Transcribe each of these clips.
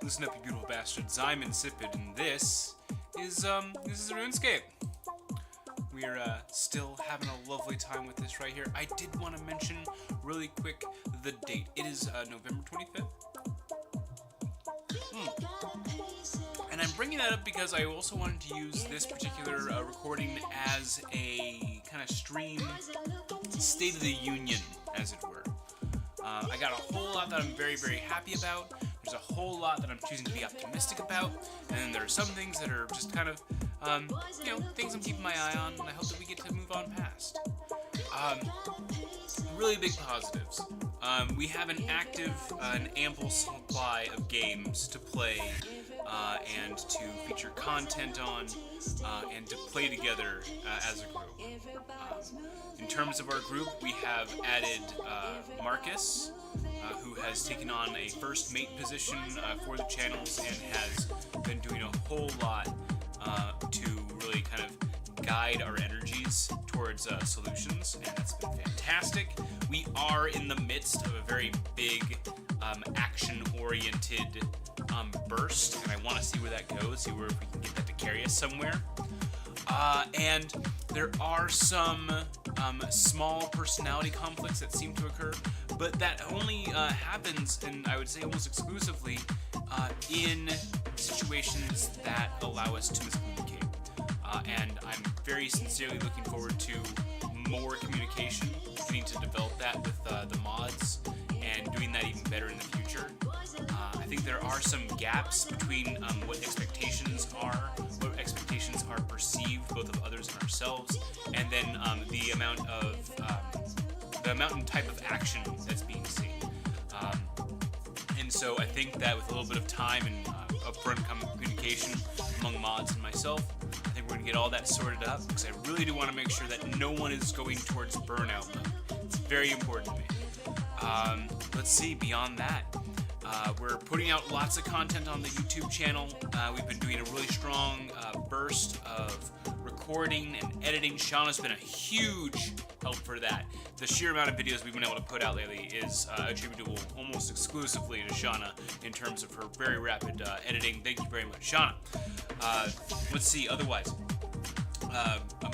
Listen up, you beautiful bastards. I'm Insipid, and this is Runescape. We're still having a lovely time with this right here. I did want to mention really quick the date. It is November 25th. And I'm bringing that up because I also wanted to use this particular recording as a kind of stream State of the Union, as it were. I got a whole lot that I'm very, very happy about. There's a whole lot that I'm choosing to be optimistic about, and then there are some things that are just kind of, things I'm keeping my eye on, and I hope that we get to move on past. Really big positives. We have an active, an ample supply of games to play, and to feature content on, and to play together as a group. In terms of our group, we have added Marcus, who has taken on a first mate position for the channels and has been doing a whole lot to really kind of guide our energies towards solutions, and that's been fantastic. We are in the midst of a very big action-oriented burst, and I want to see where that goes, see where if we can get that to carry us somewhere. And there are some small personality conflicts that seem to occur, but that only happens, and I would say almost exclusively, in situations that allow us to miscommunicate. And I'm very sincerely looking forward to more communication, getting to develop that with the mods, and doing that even better in the future. I think there are some gaps between what expectations are perceived, both of others and ourselves, and then the amount and type of action that's being seen. And so I think that with a little bit of time and upfront communication among mods and myself, I think we're going to get all that sorted up, because I really do want to make sure that no one is going towards burnout mode. It's very important to me. Let's see, beyond that, we're putting out lots of content on the YouTube channel. We've been doing a really strong burst of recording and editing. Shauna's been a huge help for that. The sheer amount of videos we've been able to put out lately is attributable almost exclusively to Shauna in terms of her very rapid editing. Thank you very much, Shauna. Let's see, otherwise.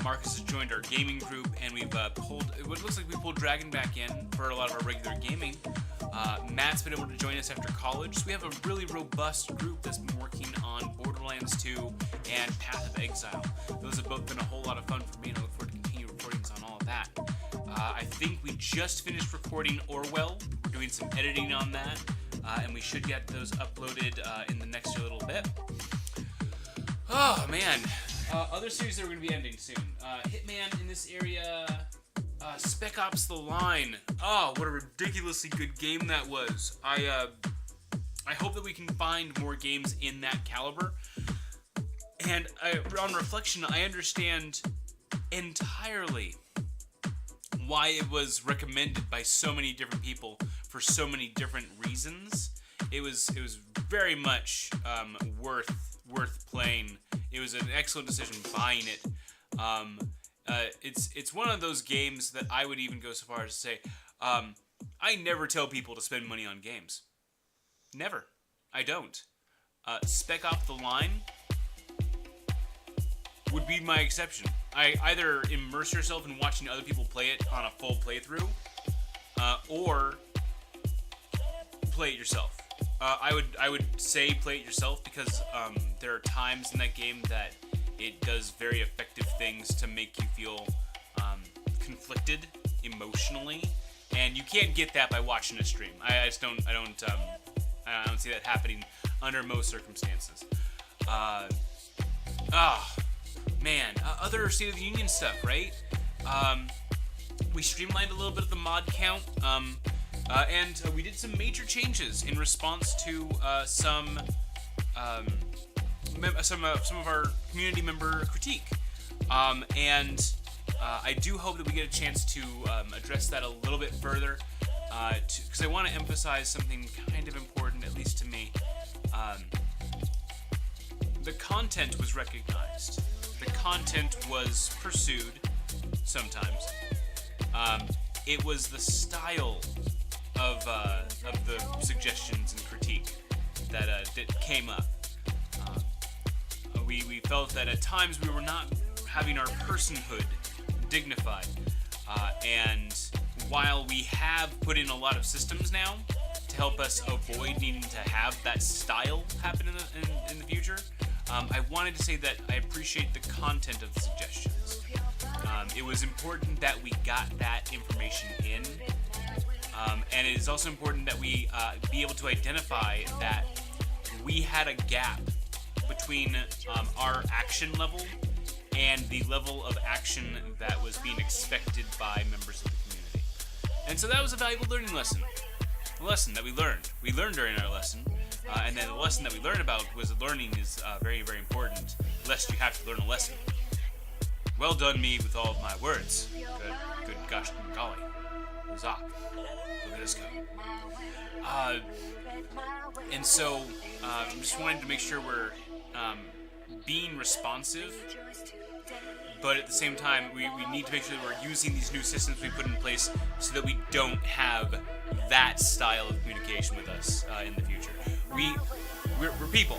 Marcus has joined our gaming group, and we've pulled, it looks like we pulled Dragon back in for a lot of our regular gaming. Matt's been able to join us after college, so we have a really robust group that's been working on Borderlands 2 and Path of Exile. Those have both been a whole lot of fun for me, and I look forward to continue recordings on all of that. I think we just finished recording Orwell. We're doing some editing on that, and we should get those uploaded in the next little bit. Oh, man. Other series that are going to be ending soon. Hitman in this area... Spec Ops: The Line. Oh, what a ridiculously good game that was. I hope that we can find more games in that caliber. And on reflection, I understand entirely why it was recommended by so many different people for so many different reasons. It was very much worth playing. It was an excellent decision buying it. It's one of those games that I would even go so far as to say, I never tell people to spend money on games. Never. I don't. Spec Ops: The Line would be my exception. Either immerse yourself in watching other people play it on a full playthrough, or play it yourself. I would say play it yourself, because there are times in that game that it does very effective things to make you feel conflicted emotionally, and you can't get that by watching a stream. I don't see that happening under most circumstances. Other State of the Union stuff, right? We streamlined a little bit of the mod count, and we did some major changes in response to some of our community member critique, and I do hope that we get a chance to address that a little bit further, because I want to emphasize something kind of important, at least to me. The content was recognized. The content was pursued sometimes. It was the style of the suggestions and critique that that came up. We felt that at times we were not having our personhood dignified. And while we have put in a lot of systems now to help us avoid needing to have that style happen in the future, I wanted to say that I appreciate the content of the suggestions. It was important that we got that information in, and it is also important that we be able to identify that we had a gap between our action level and the level of action that was being expected by members of the community. And so that was a valuable learning lesson. A lesson that we learned. We learned during our lesson, and then the lesson that we learned about was that learning is very, very important, lest you have to learn a lesson. Well done me with all of my words. Good gosh, golly. Zach. Look at this guy. And so, I'm just wanting to make sure we're being responsive, but at the same time, we need to make sure that we're using these new systems we put in place so that we don't have that style of communication with us in the future. We're people.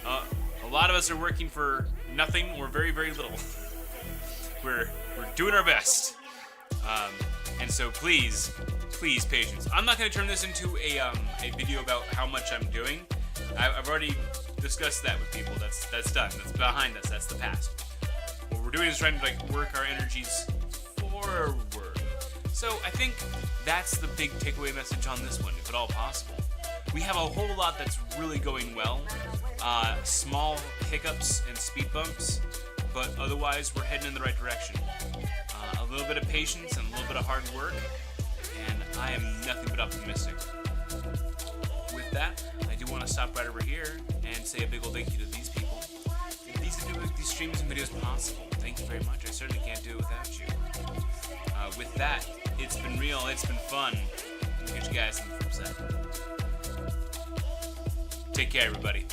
A lot of us are working for nothing or very, very little. We're doing our best. And so please, patience. I'm not going to turn this into a video about how much I'm doing. I've already discussed that with people. That's done. That's behind us. That's the past. What we're doing is trying to work our energies forward. So I think that's the big takeaway message on this one, if at all possible. We have a whole lot that's really going well. Small hiccups and speed bumps, but otherwise we're heading in the right direction. A little bit of patience and a little bit of hard work, and I am nothing but optimistic. With that, I do want to stop right over here and say a big old thank you to these people. These are doing these streams and videos possible. Thank you very much. I certainly can't do it without you. With that, it's been real. It's been fun. We'll catch you guys in the flip side. Take care, everybody.